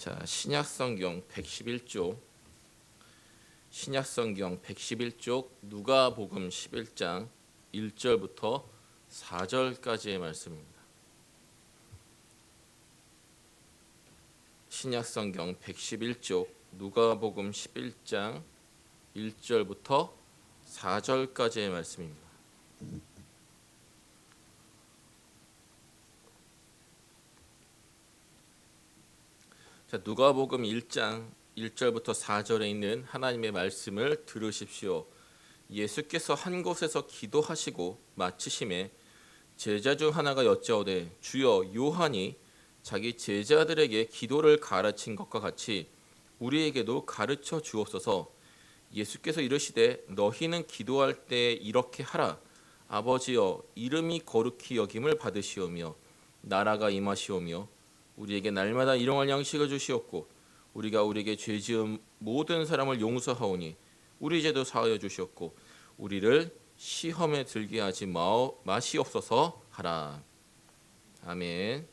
자, 신약성경 111쪽 신약성경 111쪽 누가복음 11장 1절부터 4절까지의 말씀입니다. 신약성경 111쪽 누가복음 11장 1절부터 4절까지의 말씀입니다. 자, 누가복음 1장 1절부터 4절에 있는 하나님의 말씀을 들으십시오. 예수께서 한 곳에서 기도하시고 마치심에 제자 중 하나가 여짜오되 주여, 요한이 자기 제자들에게 기도를 가르친 것과 같이 우리에게도 가르쳐 주옵소서. 예수께서 이르시되 너희는 기도할 때 이렇게 하라. 아버지여, 이름이 거룩히 여김을 받으시오며 나라가 임하시오며 우리에게 날마다 일용할 양식을 주시옵고 우리가 우리에게 죄 지은 모든 사람을 용서하오니 우리 죄도 사하여 주시옵고 우리를 시험에 들게 하지 마시옵소서 하라. 아멘.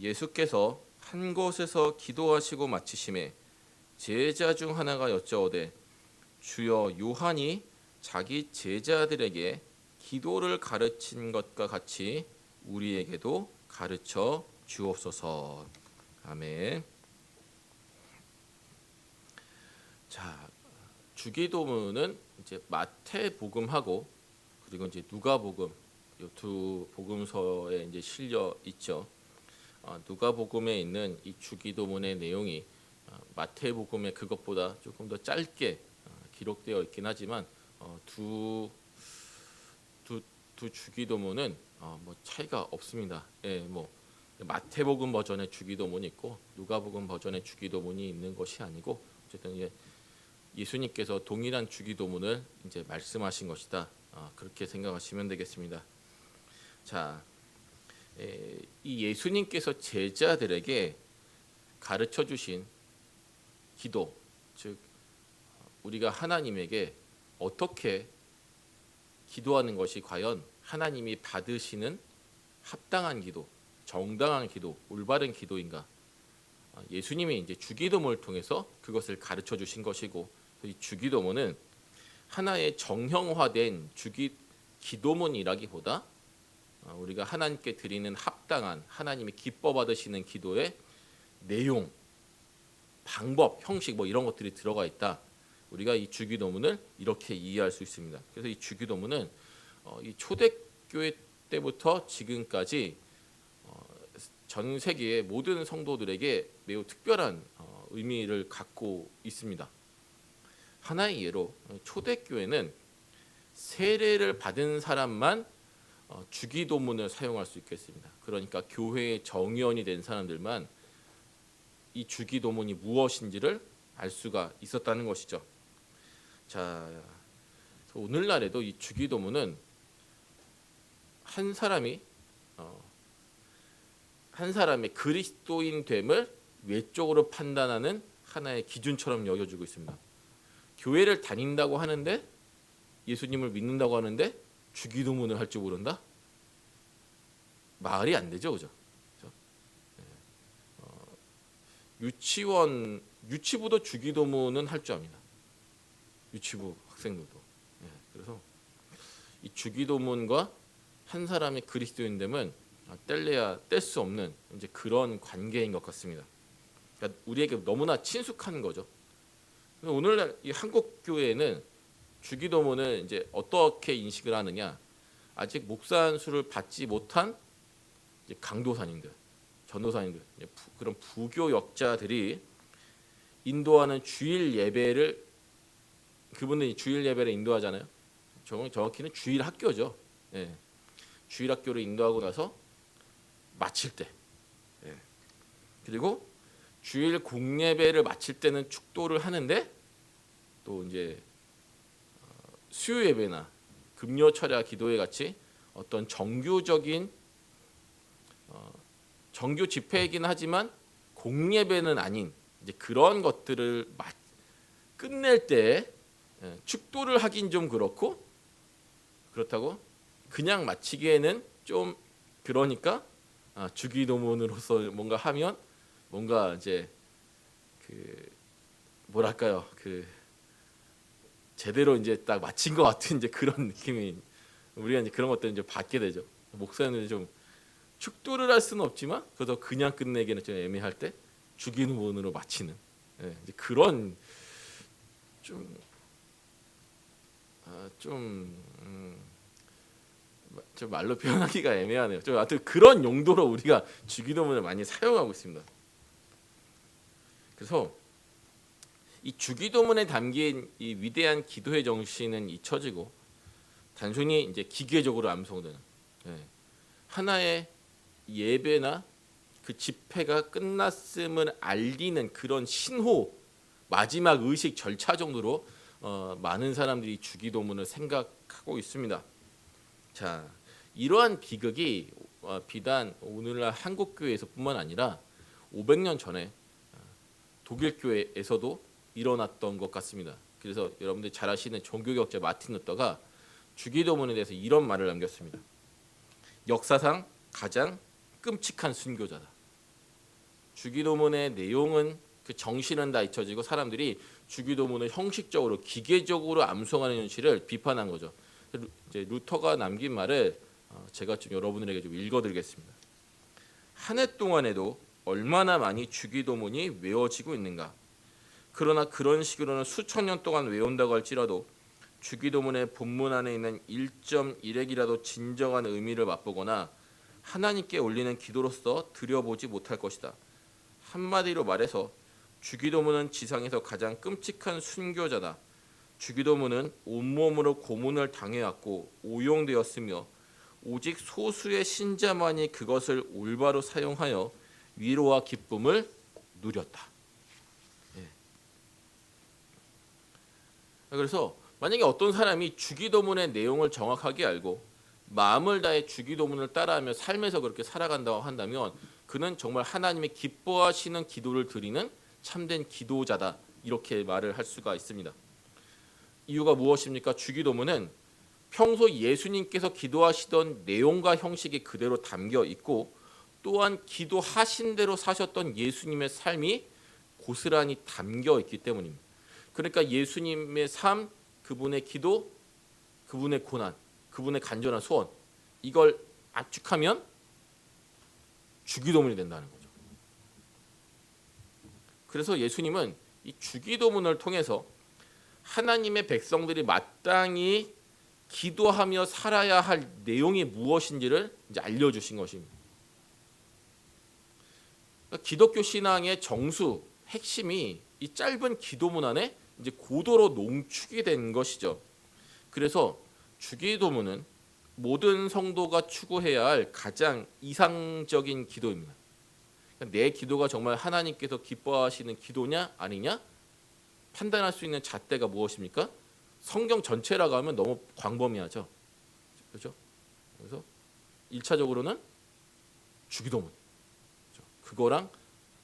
예수께서 한 곳에서 기도하시고 마치심에 제자 중 하나가 여짜오되 주여, 요한이 자기 제자들에게 기도를 가르친 것과 같이 우리에게도 가르쳐 주옵소서. 아멘. 자, 주기도문은 이제 마태복음하고 그리고 이제 누가복음 이 두 복음서에 이제 실려 있죠. 누가복음에 있는 이 주기도문의 내용이 마태복음의 그것보다 조금 더 짧게 기록되어 있긴 하지만 두 주기도문은 뭐 차이가 없습니다. 예, 뭐 마태복음 버전의 주기도문이 있고 누가복음 버전의 주기도문이 있는 것이 아니고 어쨌든 예수님께서 동일한 주기도문을 이제 말씀하신 것이다. 그렇게 생각하시면 되겠습니다. 자, 이 예수님께서 제자들에게 가르쳐 주신 기도, 즉 우리가 하나님에게 어떻게 기도하는 것이 과연 하나님이 받으시는 합당한 기도, 정당한 기도, 올바른 기도인가? 예수님이 이제 주기도문을 통해서 그것을 가르쳐 주신 것이고, 이 주기도문은 하나의 정형화된 기도문이라기보다 우리가 하나님께 드리는 합당한 하나님이 기뻐 받으시는 기도의 내용, 방법, 형식 뭐 이런 것들이 들어가 있다. 우리가 이 주기도문을 이렇게 이해할 수 있습니다. 그래서 이 주기도문은 이 초대교회 때부터 지금까지 전 세계의 모든 성도들에게 매우 특별한 의미를 갖고 있습니다. 하나의 예로 초대교회는 세례를 받은 사람만 주기도문을 사용할 수 있겠습니다. 그러니까 교회의 정의원이 된 사람들만 이 주기도문이 무엇인지를 알 수가 있었다는 것이죠. 자, 오늘날에도 이 주기도문은 한 사람의 그리스도인 됨을 외적으로 판단하는 하나의 기준처럼 여겨지고 있습니다. 교회를 다닌다고 하는데 예수님을 믿는다고 하는데 주기도문을 할 줄 모른다? 말이 안 되죠, 그죠? 유치부도 주기도문은 할 줄 압니다. 유치부 학생들도. 그래서 이 주기도문과 한 사람의 그리스도인됨은 뗄래야 뗄 수 없는 이제 그런 관계인 것 같습니다. 그러니까 우리에게 너무나 친숙한 거죠. 오늘날 이 한국 교회에는 주기도문을 이제 어떻게 인식을 하느냐? 아직 목사 안수를 받지 못한 이제 강도사님들, 전도사님들, 그런 부교 역자들이 인도하는 주일 예배를 그분들이 주일 예배를 인도하잖아요. 정확히는 주일 학교죠. 주일 학교를 인도하고 나서 마칠 때, 그리고 주일 공예배를 마칠 때는 축도를 하는데 또 이제 수요 예배나 금요 철야 기도회 같이 어떤 정규적인 정규 집회이긴 하지만 공예배는 아닌 이제 그런 것들을 끝낼 때 축도를 하긴 좀 그렇다고 그냥 마치기에는 좀 그러니까 주기도문으로서 뭔가 하면 뭔가 이제 그 뭐랄까요, 그 제대로 이제 딱 마친 것 같은 이제 그런 느낌이, 우리가 이제 그런 것들 이제 받게 되죠. 목사님들이 좀 축도를 할 수는 없지만 그래도 그냥 끝내기는 좀 애매할 때 주기도문으로 마치는, 이제 그런 좀 좀 말로 표현하기가 애매하네요. 좀 하여튼 그런 용도로 우리가 주기도문을 많이 사용하고 있습니다. 그래서 이 주기도문에 담긴 이 위대한 기도의 정신은 잊혀지고 단순히 이제 기계적으로 암송되는, 하나의 예배나 그 집회가 끝났음을 알리는 그런 신호, 마지막 의식 절차 정도로 많은 사람들이 주기도문을 생각하고 있습니다. 자, 이러한 비극이 비단 오늘날 한국 교회에서뿐만 아니라 500년 전에 독일 교회에서도 일어났던 것 같습니다. 그래서 여러분들 잘 아시는 종교개혁자 마틴 루터가 주기도문에 대해서 이런 말을 남겼습니다. 역사상 가장 끔찍한 순교자다. 주기도문의 내용은, 그 정신은 다 잊혀지고 사람들이 주기도문을 형식적으로 기계적으로 암송하는 현실을 비판한 거죠. 이제 루터가 남긴 말을 제가 좀 여러분들에게 좀 읽어드리겠습니다. 한 해 동안에도 얼마나 많이 주기도문이 외워지고 있는가. 그러나 그런 식으로는 수천 년 동안 외운다고 할지라도 주기도문의 본문 안에 있는 1.1핵이라도 진정한 의미를 맛보거나 하나님께 올리는 기도로서 드려보지 못할 것이다. 한마디로 말해서 주기도문은 지상에서 가장 끔찍한 순교자다. 주기도문은 온몸으로 고문을 당해왔고 오용되었으며 오직 소수의 신자만이 그것을 올바로 사용하여 위로와 기쁨을 누렸다. 그래서 만약에 어떤 사람이 주기도문의 내용을 정확하게 알고 마음을 다해 주기도문을 따라하며 삶에서 그렇게 살아간다고 한다면 그는 정말 하나님의 기뻐하시는 기도를 드리는 참된 기도자다, 이렇게 말을 할 수가 있습니다. 이유가 무엇입니까? 주기도문은 평소 예수님께서 기도하시던 내용과 형식이 그대로 담겨 있고 또한 기도하신 대로 사셨던 예수님의 삶이 고스란히 담겨 있기 때문입니다. 그러니까 예수님의 삶, 그분의 기도, 그분의 고난, 그분의 간절한 소원, 이걸 압축하면 주기도문이 된다는 거죠. 그래서 예수님은 이 주기도문을 통해서 하나님의 백성들이 마땅히 기도하며 살아야 할 내용이 무엇인지를 이제 알려주신 것입니다. 그러니까 기독교 신앙의 정수, 핵심이 이 짧은 기도문 안에 이제 고도로 농축이 된 것이죠. 그래서 주기도문은 모든 성도가 추구해야 할 가장 이상적인 기도입니다. 그러니까 내 기도가 정말 하나님께서 기뻐하시는 기도냐 아니냐 판단할 수 있는 잣대가 무엇입니까? 성경 전체라고 하면 너무 광범위하죠. 그렇죠? 그래서 1차적으로는 주기도문. 그렇죠? 그거랑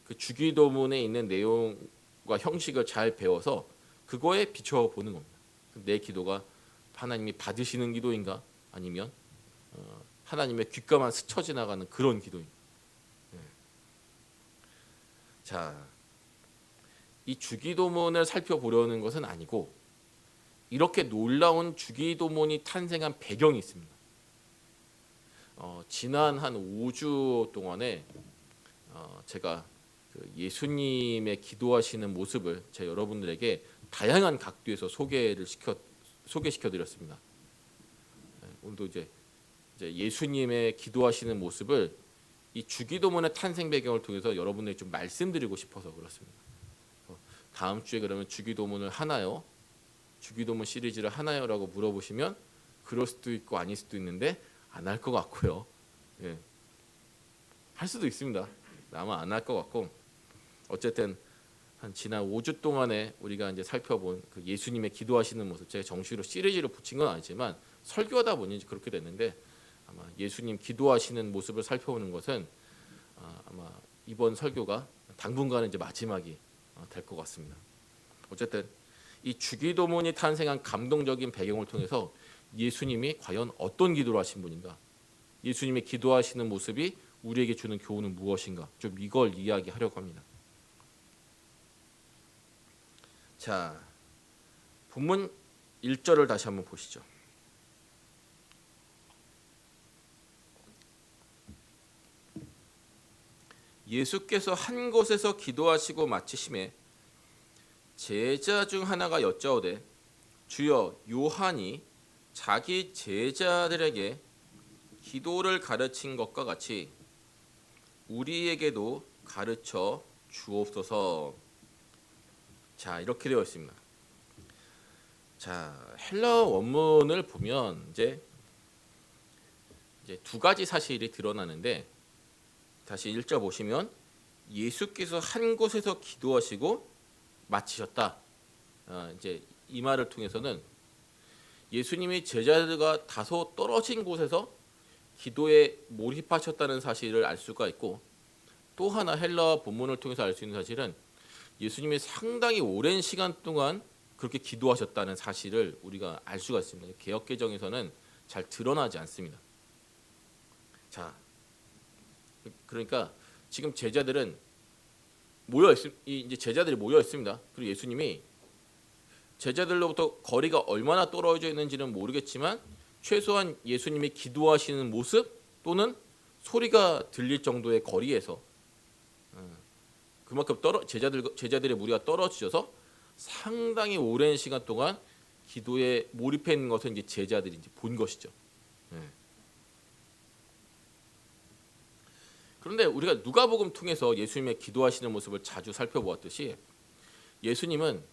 그 주기도문에 있는 내용과 형식을 잘 배워서 그거에 비춰보는 겁니다. 내 기도가 하나님이 받으시는 기도인가 아니면 하나님의 귓가만 스쳐 지나가는 그런 기도인가. 자, 이 주기도문을 살펴보려는 것은 아니고 이렇게 놀라운 주기도문이 탄생한 배경이 있습니다. 지난 한 5주 동안에 제가 그 예수님의 기도하시는 모습을 제 여러분들에게 다양한 각도에서 소개시켜 드렸습니다. 오늘도 이제 예수님의 기도하시는 모습을 이 주기도문의 탄생 배경을 통해서 여러분들에게 좀 말씀드리고 싶어서 그렇습니다. 다음 주에 그러면 주기도문을 하나요? 주기도문 시리즈를 하나요라고 물어보시면 그럴 수도 있고 아닐 수도 있는데 안 할 것 같고요. 할 수도 있습니다. 아마 안 할 것 같고, 어쨌든 한 지난 5주 동안에 우리가 이제 살펴본 그 예수님의 기도하시는 모습, 제가 정식으로 시리즈로 붙인 건 아니지만 설교하다 보니 그렇게 됐는데 아마 예수님 기도하시는 모습을 살펴보는 것은 아마 이번 설교가 당분간은 이제 마지막이 될 것 같습니다. 어쨌든 이 주기도문이 탄생한 감동적인 배경을 통해서 예수님이 과연 어떤 기도를 하신 분인가, 예수님의 기도하시는 모습이 우리에게 주는 교훈은 무엇인가? 좀 이걸 이야기하려고 합니다. 자, 본문 1절을 다시 한번 보시죠. 예수께서 한 곳에서 기도하시고 마치심에 제자 중 하나가 여짜오되 주여, 요한이 자기 제자들에게 기도를 가르친 것과 같이 우리에게도 가르쳐 주옵소서. 자, 이렇게 되어 있습니다. 자, 헬라어 원문을 보면 이제 두 가지 사실이 드러나는데, 다시 1절 보시면 예수께서 한 곳에서 기도하시고 마치셨다. 이제 이 말을 통해서는 예수님이 제자들과 다소 떨어진 곳에서 기도에 몰입하셨다는 사실을 알 수가 있고, 또 하나 헬라어 본문을 통해서 알 수 있는 사실은 예수님이 상당히 오랜 시간 동안 그렇게 기도하셨다는 사실을 우리가 알 수가 있습니다. 개역개정에서는 잘 드러나지 않습니다. 자, 그러니까 지금 제자들은 이제 제자들이 모여 있습니다. 그리고 예수님이 제자들로부터 거리가 얼마나 떨어져 있는지는 모르겠지만 최소한 예수님이 기도하시는 모습 또는 소리가 들릴 정도의 거리에서 그만큼 제자들의 무리가 떨어지셔서 상당히 오랜 시간 동안 기도에 몰입해 있는 것을 이제 제자들이 이제 본 것이죠. 그런데 우리가 누가복음 통해서 예수님의 기도하시는 모습을 자주 살펴보았듯이 예수님은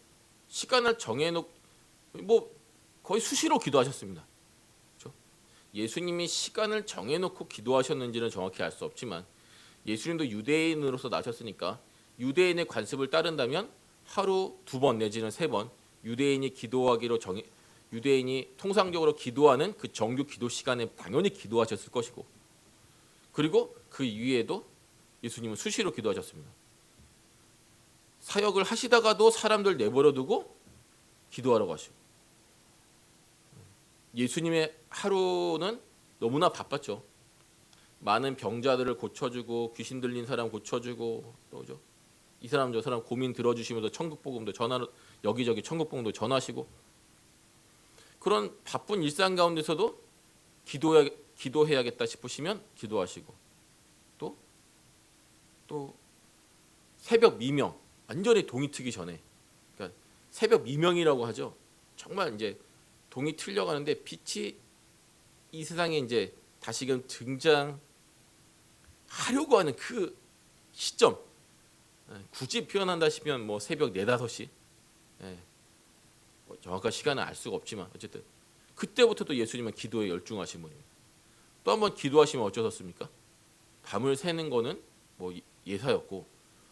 시간을 정해놓고 거의 수시로 기도하셨습니다. 그렇죠? 예수님이 시간을 정해놓고 기도하셨는지는 정확히 알 수 없지만 예수님도 유대인으로서 나셨으니까 유대인의 관습을 따른다면 하루 2번 내지는 3번 유대인이 통상적으로 기도하는 그 정규 기도 시간에 당연히 기도하셨을 것이고, 그리고 그 이후에도 예수님은 수시로 기도하셨습니다. 사역을 하시다가도 사람들 내버려두고 기도하라고 하시고, 예수님의 하루는 너무나 바빴죠. 많은 병자들을 고쳐주고 귀신 들린 사람 고쳐주고 또죠. 이 사람 저 사람 고민 들어주시면서 천국복음도 여기저기 천국복음도 전하시고, 그런 바쁜 일상 가운데서도 기도해야겠다 싶으시면 기도하시고, 또 새벽 미명, 완전히 동이 트기 전에, 그러니까 새벽 미명이라고 하죠. 정말 이제 동이 틀려가는데 빛이 이 세상에 이제 다시금 등장하려고 하는 그 시점, 굳이 표현한다 싶으면 뭐 새벽 4, 5시, 정확한 시간은 알 수가 없지만 어쨌든 그때부터도 예수님은 기도에 열중하신 분입니다. 또 한번 기도하시면 어쩌셨습니까? 밤을 새는 거는 뭐 예사였고,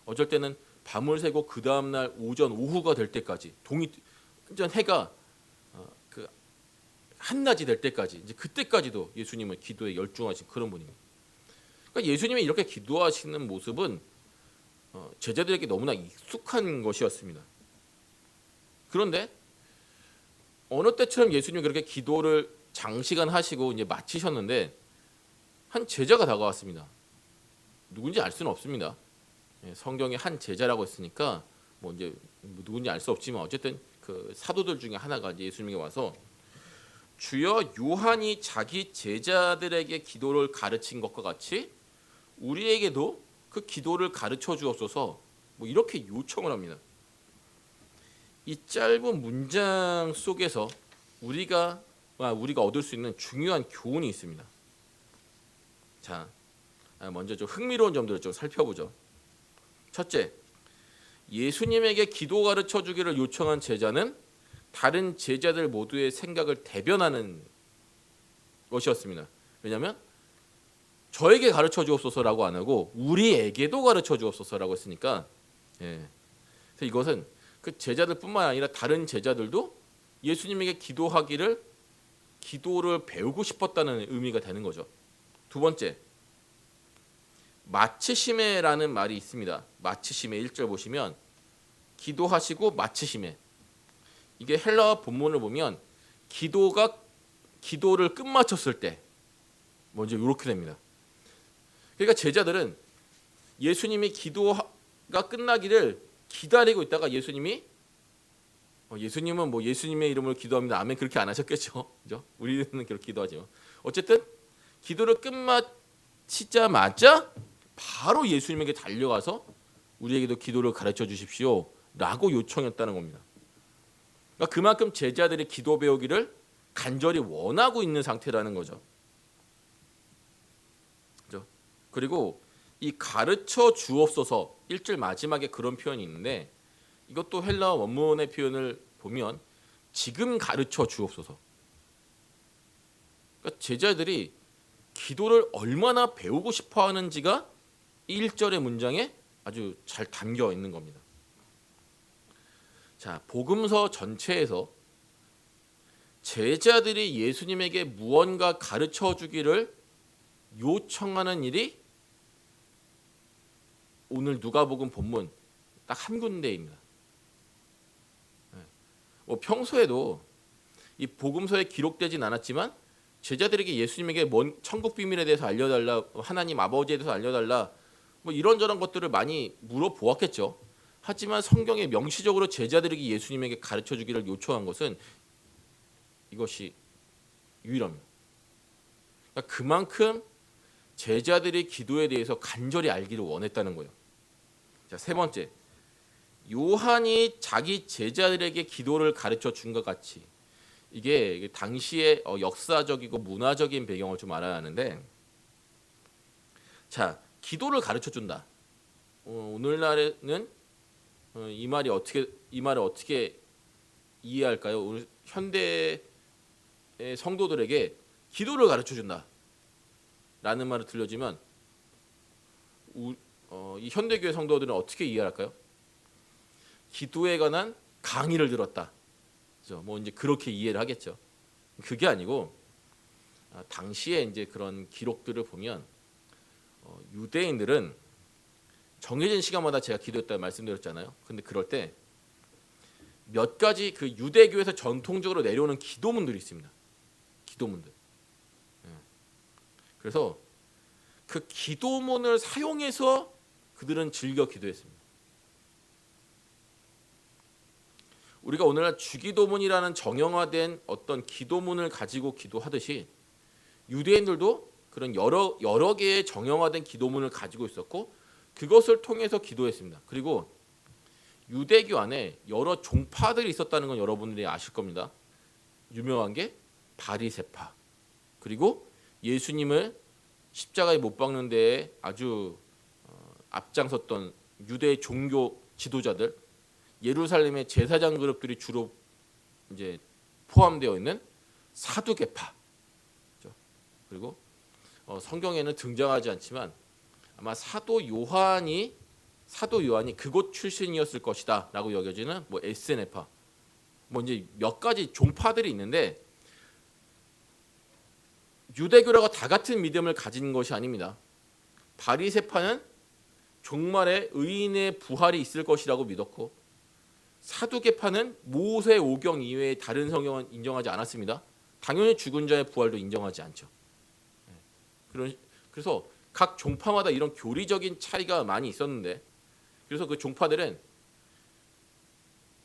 어쩔 때는 밤을 새고 그 다음 날 오전 오후가 될 때까지 완전 해가 그 한낮이 될 때까지, 이제 그때까지도 예수님은 기도에 열중하신 그런 분입니다. 그러니까 예수님이 이렇게 기도하시는 모습은 제자들에게 너무나 익숙한 것이었습니다. 그런데 어느 때처럼 예수님이 그렇게 기도를 장시간 하시고 이제 마치셨는데 한 제자가 다가왔습니다. 누군지 알 수는 없습니다. 성경에 한 제자라고 했으니까 뭐 이제 누군지 알 수 없지만 어쨌든 그 사도들 중에 하나가 이제 예수님에게 와서 주여, 요한이 자기 제자들에게 기도를 가르친 것과 같이 우리에게도 그 기도를 가르쳐 주옵소서, 뭐 이렇게 요청을 합니다. 이 짧은 문장 속에서 우리가 얻을 수 있는 중요한 교훈이 있습니다. 자, 먼저 좀 흥미로운 점들을 좀 살펴보죠. 첫째, 예수님에게 기도 가르쳐 주기를 요청한 제자는 다른 제자들 모두의 생각을 대변하는 것이었습니다. 왜냐하면 저에게 가르쳐 주옵소서라고 안 하고 우리에게도 가르쳐 주옵소서라고 했으니까, 그래서 이것은 그 제자들뿐만 아니라 다른 제자들도 예수님에게 기도를 배우고 싶었다는 의미가 되는 거죠. 두 번째, 마치심에라는 말이 있습니다. 마치심에 1절 보시면 기도하시고 마치심에, 이게 헬라어 본문을 보면 기도를 끝마쳤을 때 먼저 이렇게 됩니다. 그러니까 제자들은 예수님이 기도가 끝나기를 기다리고 있다가 예수님은 뭐 예수님의 이름으로 기도합니다. 아멘 그렇게 안 하셨겠죠. 그죠? 우리는 그렇게 기도하지만 어쨌든 기도를 끝마치자마자 바로 예수님에게 달려가서 우리에게도 기도를 가르쳐 주십시오라고 요청했다는 겁니다. 그러니까 그만큼 제자들이 기도 배우기를 간절히 원하고 있는 상태라는 거죠. 그죠? 그리고 이 가르쳐 주옵소서 1절 마지막에 그런 표현이 있는데 이것도 헬라어 원문의 표현을 보면 지금 가르쳐 주옵소서. 그러니까 제자들이 기도를 얼마나 배우고 싶어 하는지가 1절의 문장에 아주 잘 담겨 있는 겁니다. 자, 복음서 전체에서 제자들이 예수님에게 무언가 가르쳐 주기를 요청하는 일이 오늘 누가복음 본문 딱 한 군데입니다. 평소에도 이 복음서에 기록되진 않았지만 제자들에게 예수님에게 천국 비밀에 대해서 알려달라, 하나님 아버지에 대해서 알려달라, 뭐 이런저런 것들을 많이 물어보았겠죠. 하지만 성경에 명시적으로 제자들에게 예수님에게 가르쳐 주기를 요청한 것은 이것이 유일합니다. 그러니까 그만큼 제자들이 기도에 대해서 간절히 알기를 원했다는 거예요. 자, 세 번째, 요한이 자기 제자들에게 기도를 가르쳐 준 것 같이 이게 당시의 역사적이고 문화적인 배경을 좀 알아야 하는데, 자, 기도를 가르쳐 준다. 오늘날에는 이 말을 어떻게 이해할까요? 오늘 현대의 성도들에게 기도를 가르쳐 준다라는 말을 들려주면 이 현대교회 성도들은 어떻게 이해할까요? 기도에 관한 강의를 들었다. 그렇죠? 뭐 이제 그렇게 이해를 하겠죠. 그게 아니고 당시에 이제 그런 기록들을 보면 유대인들은 정해진 시간마다 제가 기도했다고 말씀드렸잖아요. 근데 그럴 때 몇 가지 그 유대교에서 전통적으로 내려오는 기도문들이 있습니다. 기도문들. 그래서 그 기도문을 사용해서 그들은 즐겨 기도했습니다. 우리가 오늘날 주기도문이라는 정형화된 어떤 기도문을 가지고 기도하듯이 유대인들도 그런 여러 개의 정형화된 기도문을 가지고 있었고 그것을 통해서 기도했습니다. 그리고 유대교 안에 여러 종파들이 있었다는 건 여러분들이 아실 겁니다. 유명한 게 바리새파, 그리고 예수님을 십자가에 못 박는 데에 아주 앞장섰던 유대 종교 지도자들, 예루살렘의 제사장 그룹들이 주로 이제 포함되어 있는 사두개파. 그리고 성경에는 등장하지 않지만 아마 사도 요한이 그곳 출신이었을 것이다라고 여겨지는 뭐 에스네파, 뭐 이제 몇 가지 종파들이 있는데 유대교라고 다 같은 믿음을 가진 것이 아닙니다. 바리새파는 종말에 의인의 부활이 있을 것이라고 믿었고 사두개파는 모세 오경 이외의 다른 성경은 인정하지 않았습니다. 당연히 죽은 자의 부활도 인정하지 않죠. 그래서 각 종파마다 이런 교리적인 차이가 많이 있었는데 그래서 그 종파들은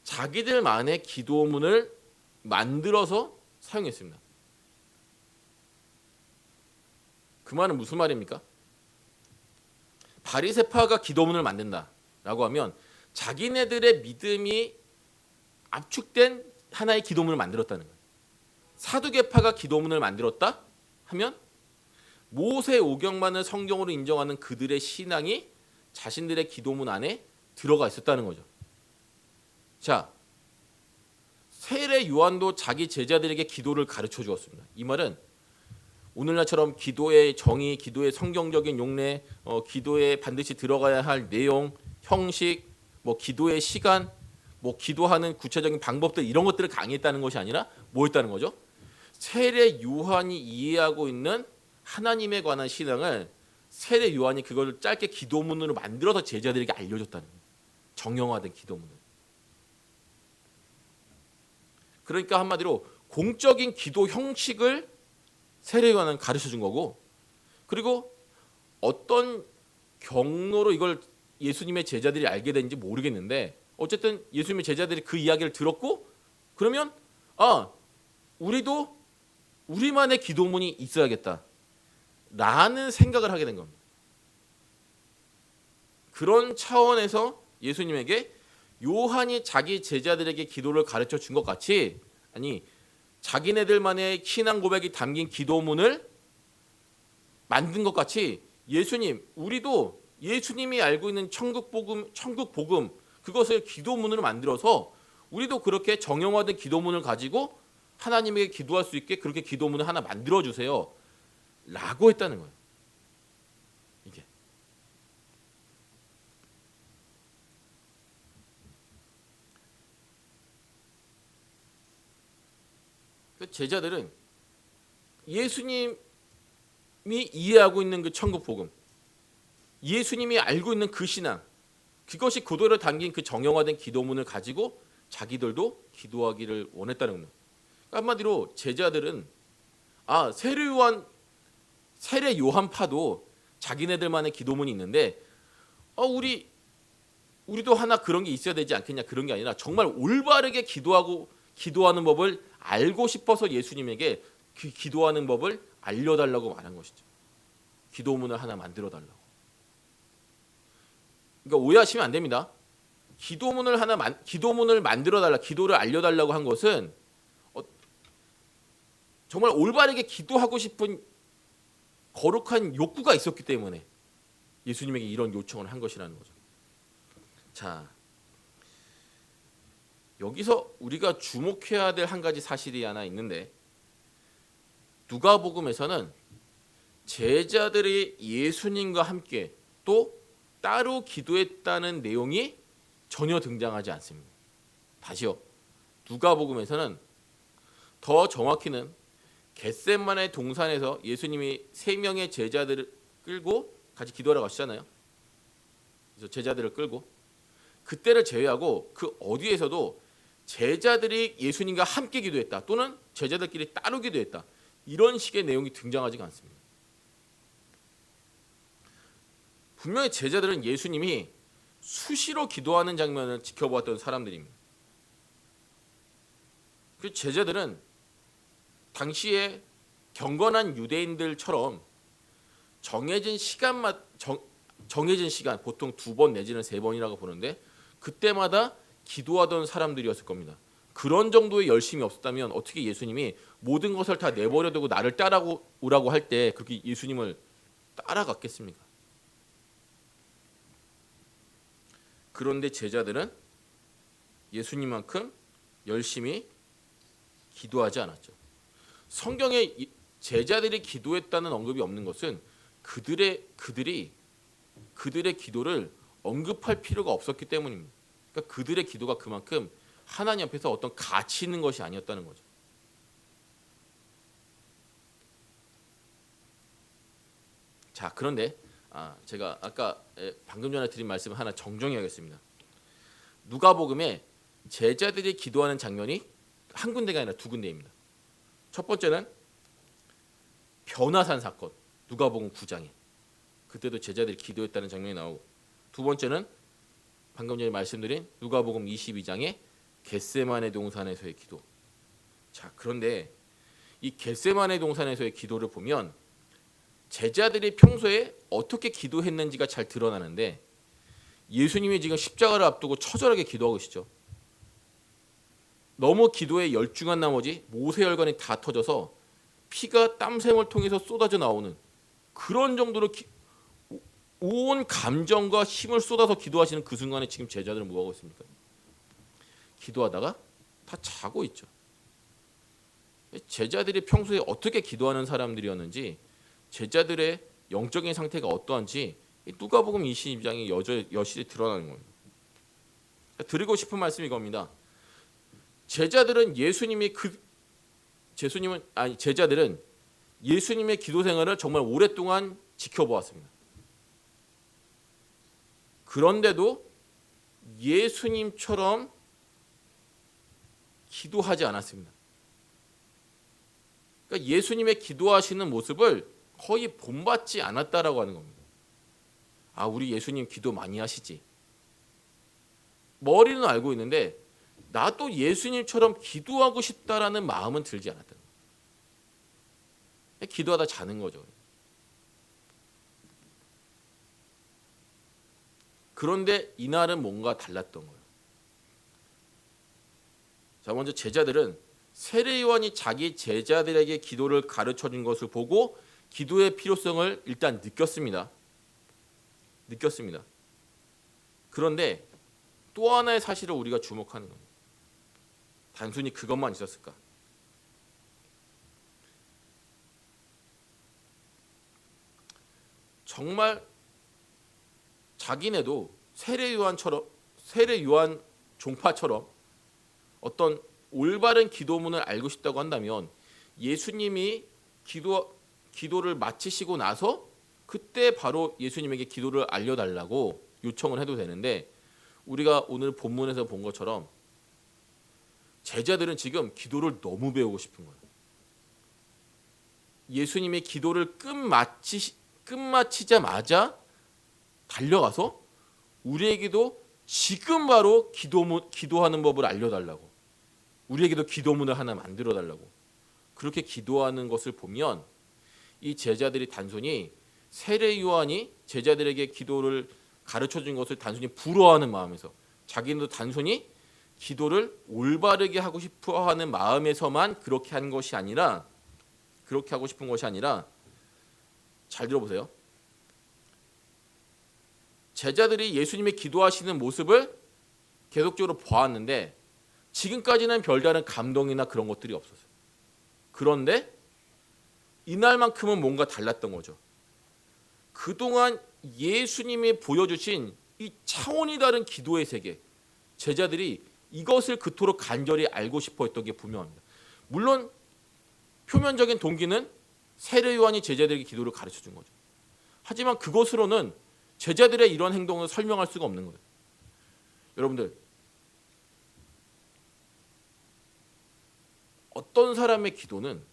자기들만의 기도문을 만들어서 사용했습니다. 그 말은 무슨 말입니까? 바리새파가 기도문을 만든다라고 하면 자기네들의 믿음이 압축된 하나의 기도문을 만들었다는 거예요. 사두개파가 기도문을 만들었다 하면 모세 오경만을 성경으로 인정하는 그들의 신앙이 자신들의 기도문 안에 들어가 있었다는 거죠. 자, 세례 요한도 자기 제자들에게 기도를 가르쳐 주었습니다. 이 말은 오늘날처럼 기도의 정의, 기도의 성경적인 용례, 기도에 반드시 들어가야 할 내용, 형식, 뭐 기도의 시간, 뭐 기도하는 구체적인 방법들 이런 것들을 강의했다는 것이 아니라 뭐였다는 거죠? 세례 요한이 이해하고 있는 하나님에 관한 신앙을 세례 요한이 그걸 짧게 기도문으로 만들어서 제자들에게 알려줬다는 거예요. 정형화된 기도문을. 그러니까 한마디로 공적인 기도 형식을 세례 요한은 가르쳐 준 거고, 그리고 어떤 경로로 이걸 예수님의 제자들이 알게 된지 모르겠는데 어쨌든 예수님의 제자들이 그 이야기를 들었고 그러면 우리도 우리만의 기도문이 있어야겠다 라는 생각을 하게 된 겁니다. 그런 차원에서 예수님에게 요한이 자기 제자들에게 기도를 가르쳐 준 것 같이 아니 자기네들만의 신앙 고백이 담긴 기도문을 만든 것 같이 예수님 우리도 예수님이 알고 있는 천국 복음 그것을 기도문으로 만들어서 우리도 그렇게 정형화된 기도문을 가지고 하나님에게 기도할 수 있게 그렇게 기도문을 하나 만들어 주세요 라고 했다는 거예요. 이게 제자들은 예수님이 이해하고 있는 그 천국 복음 예수님이 알고 있는 그 신앙 그것이 그대로 담긴 그 정형화된 기도문을 가지고 자기들도 기도하기를 원했다는 겁니다. 한마디로 제자들은 세례 요한파도 자기네들만의 기도문이 있는데 우리도 하나 그런 게 있어야 되지 않겠냐 그런 게 아니라 정말 올바르게 기도하는 법을 알고 싶어서 예수님에게 그 기도하는 법을 알려달라고 말한 것이죠. 기도문을 하나 만들어 달라고. 그러니까 오해하시면 안 됩니다. 기도문을 만들어 달라, 기도를 알려달라고 한 것은 정말 올바르게 기도하고 싶은 거룩한 욕구가 있었기 때문에 예수님에게 이런 요청을 한 것이라는 거죠. 자, 여기서 우리가 주목해야 될 한 가지 사실이 하나 있는데 누가복음에서는 제자들이 예수님과 함께 또 따로 기도했다는 내용이 전혀 등장하지 않습니다. 다시요. 누가복음에서는 더 정확히는 겟세마네 동산에서 예수님이 3명의 제자들을 끌고 같이 기도하러 가시잖아요. 그래서 제자들을 끌고 그때를 제외하고 그 어디에서도 제자들이 예수님과 함께 기도했다 또는 제자들끼리 따로 기도했다 이런 식의 내용이 등장하지가 않습니다. 분명히 제자들은 예수님이 수시로 기도하는 장면을 지켜보았던 사람들입니다. 그 제자들은 당시에 경건한 유대인들처럼 정해진 시간 보통 2번 내지는 3번이라고 보는데 그때마다 기도하던 사람들이었을 겁니다. 그런 정도의 열심이 없었다면 어떻게 예수님이 모든 것을 다 내버려두고 나를 따라오라고 할 때 그렇게 예수님을 따라갔겠습니까? 그런데 제자들은 예수님만큼 열심히 기도하지 않았죠. 성경에 제자들이 기도했다는 언급이 없는 것은 그들의 기도를 언급할 필요가 없었기 때문입니다. 그러니까 그들의 기도가 그만큼 하나님 앞에서 어떤 가치 있는 것이 아니었다는 거죠. 자, 그런데 제가 아까 방금 전에 드린 말씀을 하나 정정해야겠습니다. 누가복음에 제자들이 기도하는 장면이 한 군데가 아니라 2군데입니다. 첫 번째는 변화산 사건, 누가복음 9장에 그때도 제자들이 기도했다는 장면이 나오고, 두 번째는 방금 전에 말씀드린 누가복음 22장의 겟세마네 동산에서의 기도. 자, 그런데 이 겟세마네 동산에서의 기도를 보면 제자들이 평소에 어떻게 기도했는지가 잘 드러나는데 예수님이 지금 십자가를 앞두고 처절하게 기도하고 계시죠. 너무 기도에 열중한 나머지 모세혈관이 다 터져서 피가 땀샘을 통해서 쏟아져 나오는 그런 정도로 온 감정과 힘을 쏟아서 기도하시는 그 순간에 지금 제자들은 뭐하고 있습니까? 기도하다가 다 자고 있죠. 제자들이 평소에 어떻게 기도하는 사람들이었는지, 제자들의 영적인 상태가 어떠한지 누가복음 22장이 여실히 드러나는 겁니다. 드리고 싶은 말씀이 이겁니다. 제자들은 예수님의 기도 생활을 정말 오랫동안 지켜보았습니다. 그런데도 예수님처럼 기도하지 않았습니다. 그러니까 예수님의 기도하시는 모습을 거의 본받지 않았다라고 하는 겁니다. 아, 우리 예수님 기도 많이 하시지. 머리는 알고 있는데 나도 예수님처럼 기도하고 싶다라는 마음은 들지 않았다는 거예요. 기도하다 자는 거죠. 그런데 이날은 뭔가 달랐던 거예요. 자, 먼저 제자들은 세례 요한이 자기 제자들에게 기도를 가르쳐 준 것을 보고 기도의 필요성을 일단 느꼈습니다. 그런데 또 하나의 사실을 우리가 주목하는 겁니다. 단순히 그것만 있었을까? 정말 자기네도 세례 요한 종파처럼 어떤 올바른 기도문을 알고 싶다고 한다면 예수님이 기도를 마치시고 나서 그때 바로 예수님에게 기도를 알려달라고 요청을 해도 되는데, 우리가 오늘 본문에서 본 것처럼 제자들은 지금 기도를 너무 배우고 싶은 거예요. 예수님이 기도를 끝마치자마자 달려가서 우리에게도 지금 바로 기도하는 법을 알려달라고, 우리에게도 기도문을 하나 만들어달라고 그렇게 기도하는 것을 보면, 이 제자들이 단순히 세례 요한이 제자들에게 기도를 가르쳐준 것을 단순히 부러워하는 마음에서, 자기도 단순히 기도를 올바르게 하고 싶어하는 마음에서만 그렇게 한 것이 아니라, 그렇게 하고 싶은 것이 아니라, 잘 들어보세요. 제자들이 예수님이 기도하시는 모습을 계속적으로 보았는데 지금까지는 별다른 감동이나 그런 것들이 없었어요. 그런데 이날만큼은 뭔가 달랐던 거죠. 그동안 예수님이 보여주신 이 차원이 다른 기도의 세계, 제자들이 이것을 그토록 간절히 알고 싶어 했던 게 분명합니다. 물론 표면적인 동기는 세례 요한이 제자들에게 기도를 가르쳐 준 거죠. 하지만 그것으로는 제자들의 이런 행동을 설명할 수가 없는 거예요. 여러분들, 어떤 사람의 기도는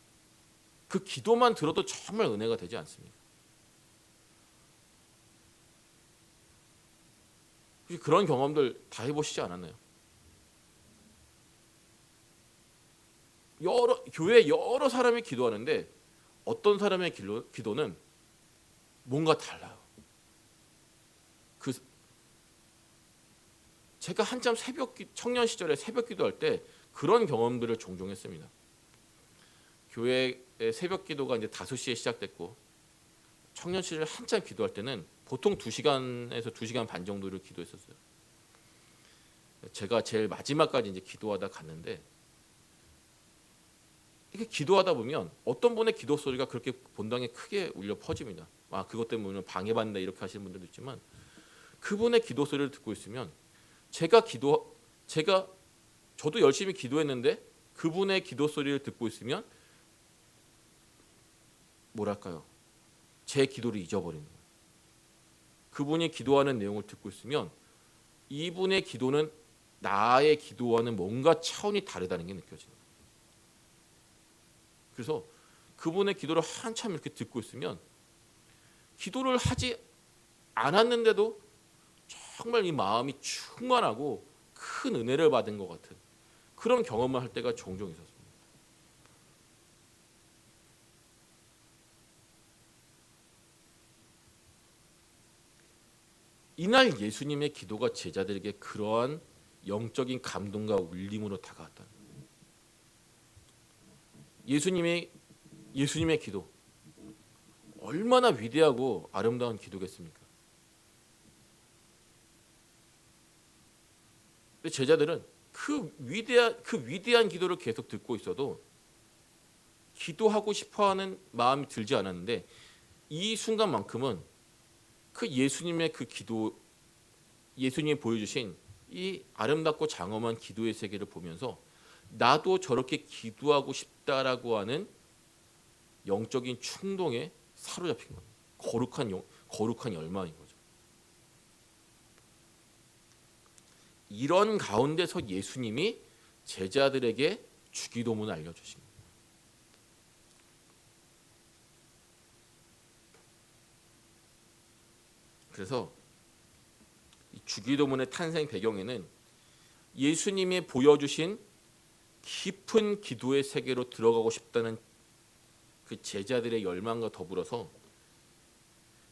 그 기도만 들어도 정말 은혜가 되지 않습니까? 그런 경험들 다 해보시지 않았나요? 교회 여러 사람이 기도하는데 어떤 사람의 기도는 뭔가 달라요. 제가 한참 청년 시절에 새벽 기도할 때 그런 경험들을 종종 했습니다. 교회의 새벽 기도가 이제 5시에 시작됐고, 청년 시절에 한참 기도할 때는 보통 2시간에서 2시간 반 정도를 기도했었어요. 제가 제일 마지막까지 이제 기도하다 갔는데, 이렇게 기도하다 보면 어떤 분의 기도 소리가 그렇게 본당에 크게 울려 퍼집니다. 아, 그것 때문에 방해받는다 이렇게 하시는 분들도 있지만, 그분의 기도 소리를 듣고 있으면 저도 열심히 기도했는데 그분의 기도 소리를 듣고 있으면 뭐랄까요? 제 기도를 잊어버리는 거예요. 그분이 기도하는 내용을 듣고 있으면 이분의 기도는 나의 기도와는 뭔가 차원이 다르다는 게 느껴집니다. 그래서 그분의 기도를 한참 이렇게 듣고 있으면 기도를 하지 않았는데도 정말 이 마음이 충만하고 큰 은혜를 받은 것 같은 그런 경험을 할 때가 종종 있었습니다. 이날 예수님의 기도가 제자들에게 그러한 영적인 감동과 울림으로 다가왔다. 예수님의 기도 얼마나 위대하고 아름다운 기도겠습니까? 근데 제자들은 그 위대한 기도를 계속 듣고 있어도 기도하고 싶어하는 마음이 들지 않았는데, 이 순간만큼은 그 예수님의 그 기도, 예수님이 보여주신 이 아름답고 장엄한 기도의 세계를 보면서 나도 저렇게 기도하고 싶다라고 하는 영적인 충동에 사로잡힌 거예요. 거룩한 열망인 거죠. 이런 가운데서 예수님이 제자들에게 주기도문을 알려주신 거예요. 그래서 이 주기도문의 탄생 배경에는 예수님이 보여주신 깊은 기도의 세계로 들어가고 싶다는 그 제자들의 열망과 더불어서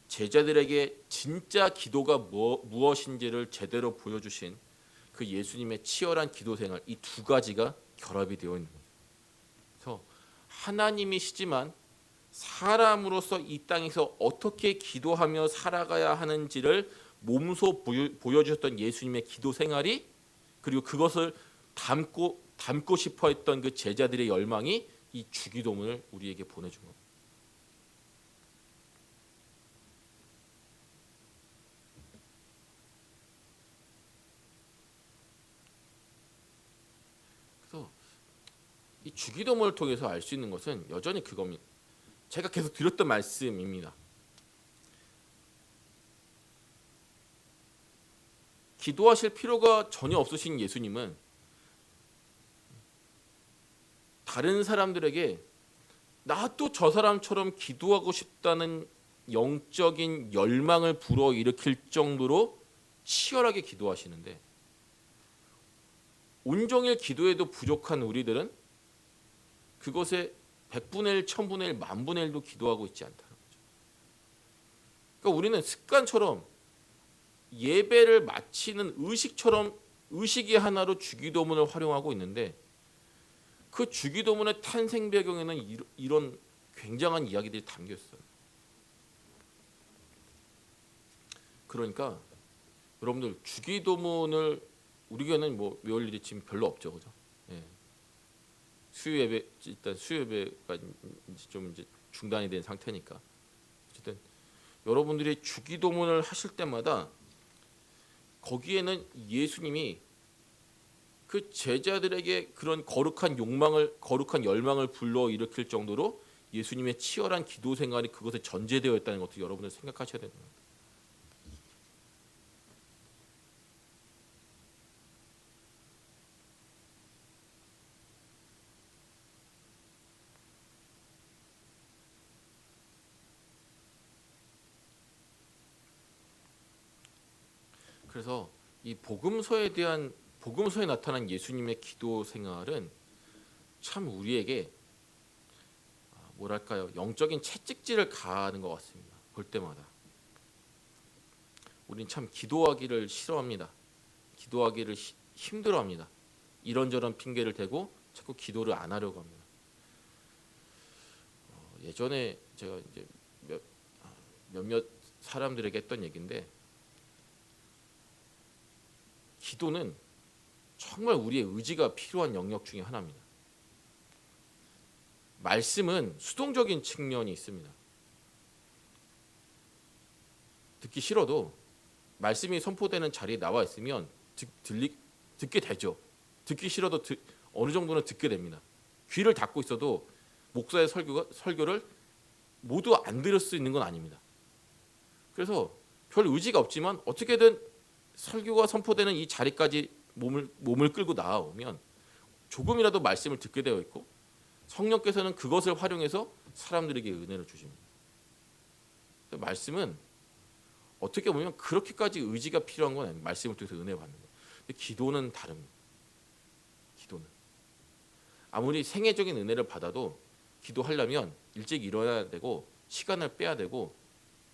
제자들에게 진짜 기도가 무엇인지를 제대로 보여주신 그 예수님의 치열한 기도 생활, 이 두 가지가 결합이 되어 있는 거예요. 그래서 하나님이시지만 사람으로서 이 땅에서 어떻게 기도하며 살아가야 하는지를 몸소 보여주셨던 예수님의 기도 생활이, 그리고 그것을 담고 싶어 했던 그 제자들의 열망이 이 주기도문을 우리에게 보내준 겁니다. 그래서 이 주기도문을 통해서 알 수 있는 것은 여전히 그겁니다. 제가 계속 드렸던 말씀입니다. 기도하실 필요가 전혀 없으신 예수님은 다른 사람들에게 나도 저 사람처럼 기도하고 싶다는 영적인 열망을 불어일으킬 정도로 치열하게 기도하시는데, 온종일 기도해도 부족한 우리들은 그것에 100분의 1, 1000분의 1, 만분의 1도 기도하고 있지 않다는 거죠. 그러니까 우리는 습관처럼 예배를 마치는 의식의 하나로 주기도문을 활용하고 있는데, 그 주기도문의 탄생 배경에는 이런 굉장한 이야기들이 담겨 있어요. 그러니까 여러분들 주기도문을 우리 교회는 뭐 외울 일이 지금 별로 없죠, 그죠? 예. 일단 수요예배가 좀 이제 중단이 된 상태니까. 어쨌든 여러분들이 주기도문을 하실 때마다 거기에는 예수님이 그 제자들에게 그런 거룩한 열망을 불러일으킬 정도로 예수님의 치열한 기도 생활이 그것에 전제되어 있다는 것도 여러분들 생각하셔야 되는 거예요. 그래서 이 복음서에 나타난 예수님의 기도 생활은 참 우리에게 뭐랄까요, 영적인 채찍질을 가하는 것 같습니다. 볼 때마다 우린 참 기도하기를 싫어합니다. 기도하기를 힘들어합니다. 이런저런 핑계를 대고 자꾸 기도를 안 하려고 합니다. 예전에 제가 이제 몇몇 사람들에게 했던 얘기인데, 기도는 정말 우리의 의지가 필요한 영역 중에 하나입니다. 말씀은 수동적인 측면이 있습니다. 듣기 싫어도 말씀이 선포되는 자리에 나와 있으면 듣게 되죠. 듣기 싫어도 어느 정도는 듣게 됩니다. 귀를 닫고 있어도 목사의 설교를 모두 안 들을 수 있는 건 아닙니다. 그래서 별 의지가 없지만 어떻게든 설교가 선포되는 이 자리까지 몸을 끌고 나아오면 조금이라도 말씀을 듣게 되어 있고, 성령께서는 그것을 활용해서 사람들에게 은혜를 주십니다. 말씀은 어떻게 보면 그렇게까지 의지가 필요한 건 아니에요. 말씀을 통해서 은혜 받는 거. 근데 기도는 다릅니다. 기도는 아무리 생애적인 은혜를 받아도 기도하려면 일찍 일어나야 되고 시간을 빼야 되고,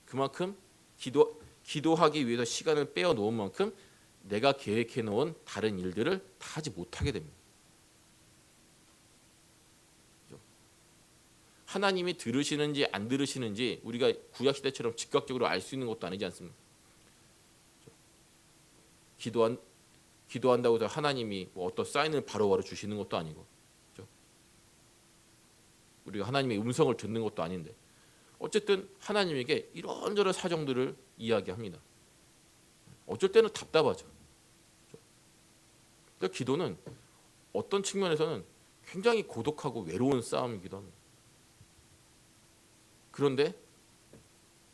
그만큼 기도하기 위해서 시간을 빼어 놓은 만큼 내가 계획해 놓은 다른 일들을 다 하지 못하게 됩니다. 하나님이 들으시는지 안 들으시는지 우리가 구약 시대처럼 즉각적으로 알 수 있는 것도 아니지 않습니까? 기도한다고 해서 하나님이 뭐 어떤 사인을 바로바로 주시는 것도 아니고, 그렇죠? 우리가 하나님의 음성을 듣는 것도 아닌데, 어쨌든 하나님에게 이런저런 사정들을 이야기합니다. 어쩔 때는 답답하죠. 그러니까 기도는 어떤 측면에서는 굉장히 고독하고 외로운 싸움이기도 합니다. 그런데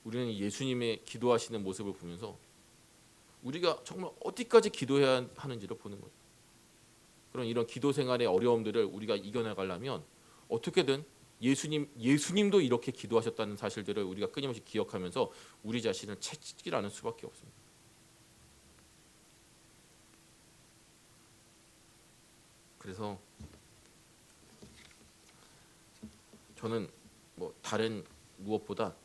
우리는 예수님의 기도하시는 모습을 보면서 우리가 정말 어디까지 기도해야 하는지를 보는 거예요. 그런 이런 기도 생활의 어려움들을 우리가 이겨나가려면 어떻게든 예수님도 이렇게 기도하셨다는 사실들을 우리가 끊임없이 기억하면서 우리 자신을 채찍질하는 수밖에 없습니다. 그래서 저는 뭐 다른 무엇보다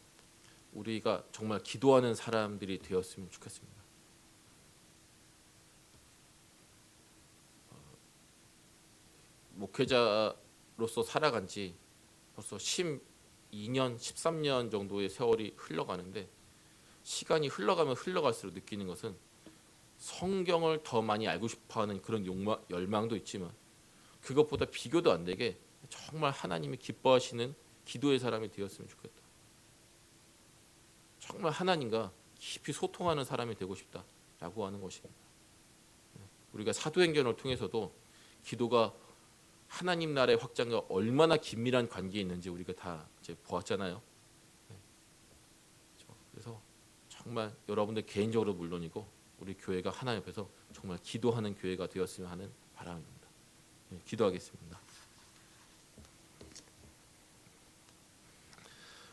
우리가 정말 기도하는 사람들이 되었으면 좋겠습니다. 목회자로서 살아간 지 벌써 12년, 13년 정도의 세월이 흘러가는데 시간이 흘러가면 흘러갈수록 느끼는 것은 성경을 더 많이 알고 싶어하는 그런 열망도 있지만 그것보다 비교도 안 되게 정말 하나님이 기뻐하시는 기도의 사람이 되었으면 좋겠다. 정말 하나님과 깊이 소통하는 사람이 되고 싶다라고 하는 것입니다. 우리가 사도행전을 통해서도 기도가 하나님 나라의 확장과 얼마나 긴밀한 관계에 있는지 우리가 다 이제 보았잖아요. 그래서 정말 여러분들 개인적으로 물론이고 우리 교회가 하나님 앞에서 정말 기도하는 교회가 되었으면 하는 바람입니다. 기도하겠습니다.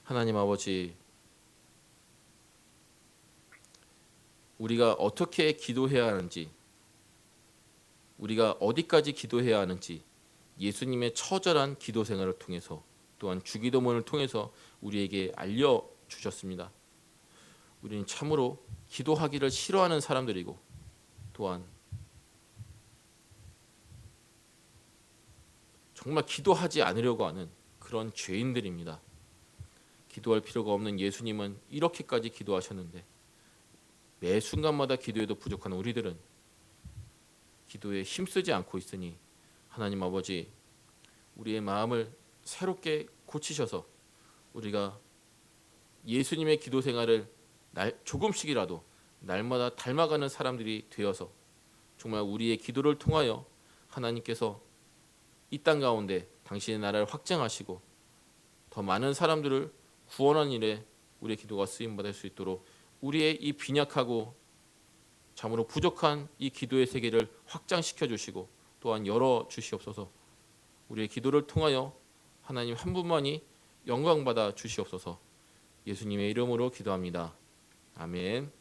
하나님 아버지, 우리가 어떻게 기도해야 하는지, 우리가 어디까지 기도해야 하는지 예수님의 처절한 기도 생활을 통해서 또한 주기도문을 통해서 우리에게 알려주셨습니다. 우리는 참으로 기도하기를 싫어하는 사람들이고 또한 정말 기도하지 않으려고 하는 그런 죄인들입니다. 기도할 필요가 없는 예수님은 이렇게까지 기도하셨는데 매 순간마다 기도에도 부족한 우리들은 기도에 힘쓰지 않고 있으니 하나님 아버지, 우리의 마음을 새롭게 고치셔서 우리가 예수님의 기도 생활을 조금씩이라도 날마다 닮아가는 사람들이 되어서 정말 우리의 기도를 통하여 하나님께서 이 땅 가운데 당신의 나라를 확장하시고 더 많은 사람들을 구원하는 일에 우리의 기도가 쓰임받을 수 있도록 우리의 이 빈약하고 참으로 부족한 이 기도의 세계를 확장시켜 주시고 또한 열어 주시옵소서. 우리의 기도를 통하여 하나님 한 분만이 영광받아 주시옵소서. 예수님의 이름으로 기도합니다. 아멘.